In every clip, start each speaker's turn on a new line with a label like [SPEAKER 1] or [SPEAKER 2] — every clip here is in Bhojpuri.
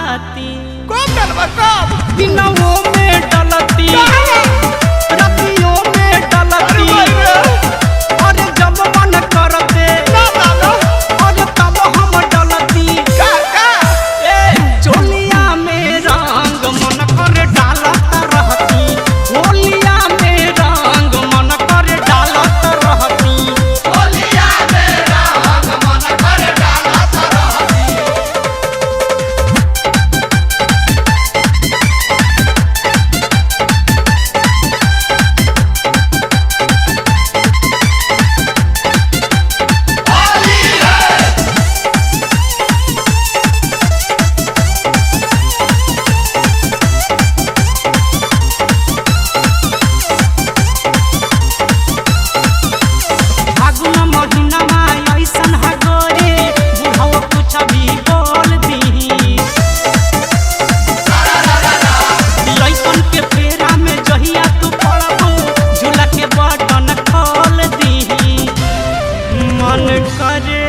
[SPEAKER 1] रहती
[SPEAKER 2] कब डलबा कब
[SPEAKER 1] दिनों में डलती रातियों में डलती और जब मन करते और तब हम डलती चोलिया में रंग मन कर डालत रहती होलिया में रंग मन कर डालत रहती
[SPEAKER 2] होलिया में रंग मन कर डालत रहती
[SPEAKER 1] फागुन महीना ऐसन है गोरे बुढ़ऊ कुछ भी बोल दी लइकन के फेरा में जहिया तू पड़बू झूला के बटन खोल दी मन करे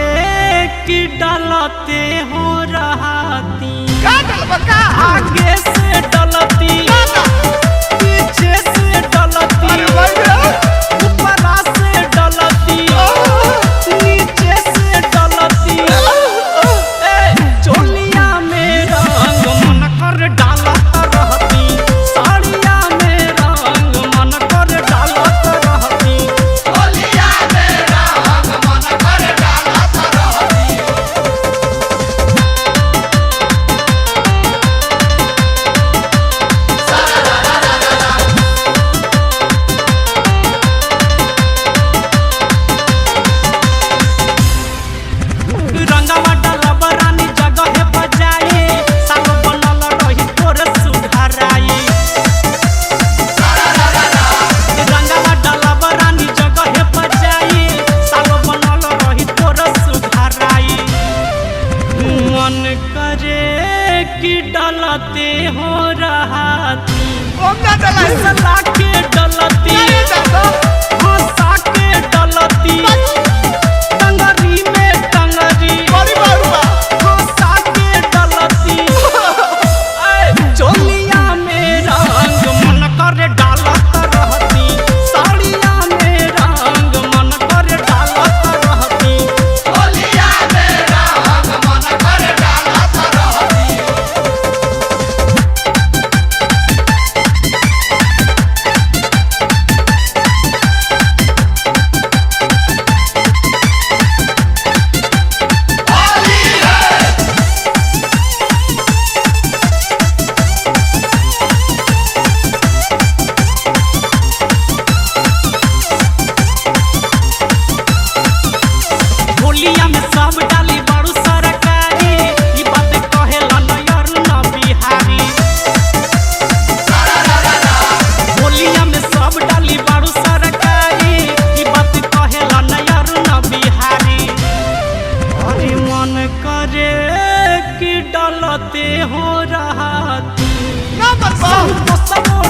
[SPEAKER 1] कि डलते हो रहती
[SPEAKER 2] का डलबा का
[SPEAKER 1] आगे से डलती पीछे से डलती
[SPEAKER 2] अरे भाई रे
[SPEAKER 1] ऊपरा से डलती नीचे से डलती चोलिया में रंग मन कर डालत रहती साड़िया में रंग मन कर डालत रहती
[SPEAKER 2] होलिया में रंग मन कर डालत रहती
[SPEAKER 1] रंगवा डलब रानी जगह बजाए सालो बनल रही तोर सुधराई रंगवा डलब रानी जगह बजाए सालो बनल रही तोर सुधराई मन करे कि डलते हो रहती
[SPEAKER 2] ओम ना डलाई
[SPEAKER 1] सला के डलती
[SPEAKER 2] नहीं दादा
[SPEAKER 1] हंसा के डलती टंगरी में टंगरी
[SPEAKER 2] बड़ी बारुआ
[SPEAKER 1] हंसा के डलती चोलिया में रंग मन कर डालत रहती साड़िया में रंग मन कर डालत रहती
[SPEAKER 2] होलिया में रंग मन कर डालत रहती
[SPEAKER 1] होलिया में सब डाली बड़ू सरकारी ई बात कहेला नयर न बिहारी होलिया में सब डाली बड़ू सरकारी ई बात कहेला नयर न बिहारी अरे मन करे कि डलते हो रहती
[SPEAKER 2] ना बरबा
[SPEAKER 1] सब